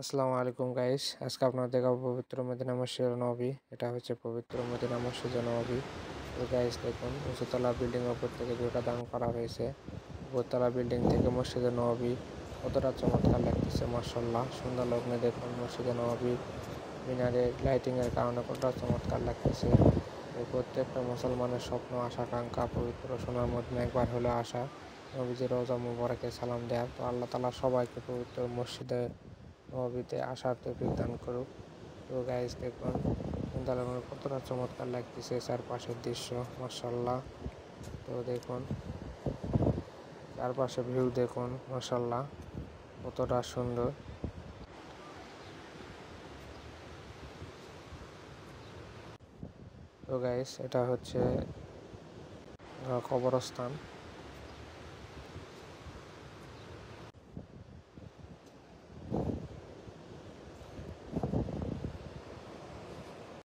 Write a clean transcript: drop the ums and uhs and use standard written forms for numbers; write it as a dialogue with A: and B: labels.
A: আসসালামু আলাইকুম গাইস, আজকে আপনাদের দেখাবো পবিত্র মদিনা মসজিদ নববী। এটা হচ্ছে পবিত্র মদিনা মসজিদ নববী। তো গাইস দেখুন, উঁচুতলা বিল্ডিং উপর থেকে ভিউটা দান করা হয়েছে। উপরতলা বিল্ডিং থেকে মসজিদে নববী কতটা চমৎকার লাগতেছে, মাশাআল্লাহ। সুন্দর লগ্নে দেখুন মসজিদে নববী মিনারের লাইটিং এর কারণে কতটা চমৎকার লাগতেছে। এই প্রত্যেকটা মুসলমানের স্বপ্ন, আশাকাঙ্ক্ষা পবিত্র সোনার মদিনা একবার হলে আসা, নবীজির রওজা মুবারকে সালাম দেয়া। তো আল্লাহ তাআলা সবাইকে পবিত্র মসজিদে নববীতে আসার তৌফিক দান করুক। তো গাইস দেখুন সুন্দরবনের কতটা চমৎকার লাগতেছে চারপাশের দৃশ্য, মাশাআল্লাহ। তো দেখুন চারপাশে ভিউ দেখুন, মাশাআল্লাহ কতটা সুন্দর। তো গাইস এটা হচ্ছে কবরস্থান।